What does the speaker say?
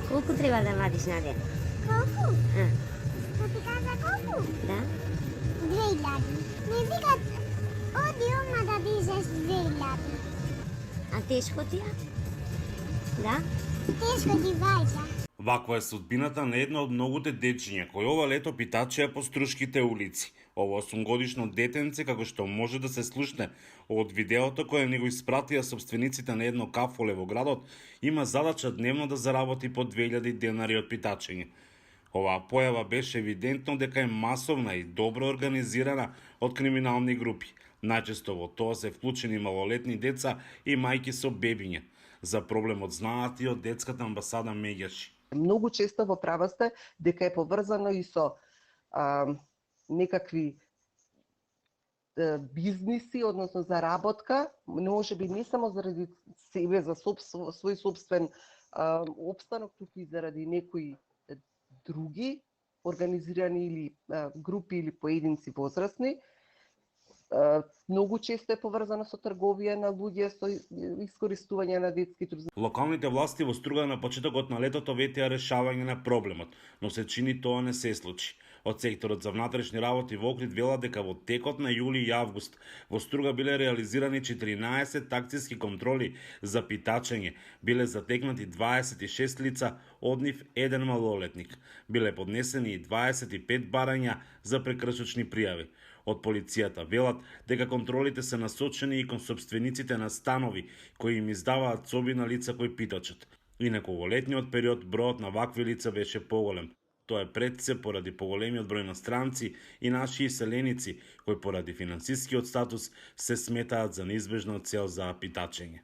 Колку треба да вадиш на ден? Колку? А, Што ти кажа колку? да? 2000. Не викат, оди одма да дизеш 2000. А тешко ти ја? Да? Тешко ти ваѓа. Ваква е судбината на едно од многуте дечиња кои ова лето питачеа по струшките улици. Ово 8-годишно детенце, како што може да се слушне од видеото кое него испратија собствениците на едно кафоле во градот, има задача дневно да заработи по 2000 денари од питачење. Оваа појава беше евидентно дека е масовна и добро организирана од криминални групи. Најчесто во тоа се вклучени малолетни деца и мајки со бебиња. За проблемот знаат и од детската амбасада Меѓаши. Многу често во права сте дека е поврзано и со некакви бизниси, односно заработка, може би не само заради себе, за свој собствен опстанок, туку и заради некои други организирани или групи или поединци возрастни. Многу често е поврзано со трговија на луѓе, со искористување на детски труд. Локалните власти во Струга на почетокот на летото ветија решавање на проблемот, но се чини тоа не се случи. Од секторот за внатрешни работи во Охрид велат дека во текот на јули и август во Струга биле реализирани 14 таксиски контроли за питачење, биле затекнати 26 лица, од нив еден малолетник. Биле поднесени и 25 барања за прекршочни пријави. Од полицијата велат дека контролите се насочени и кон собствениците на станови кои им издаваат соби на лица кои питачат. Инаку во летниот период бројот на вакви лица беше поголем. Тоа е пред се поради поголемиот број на странци и наши иселеници кои поради финансискиот статус се сметаат за неизбежна цел за питачење.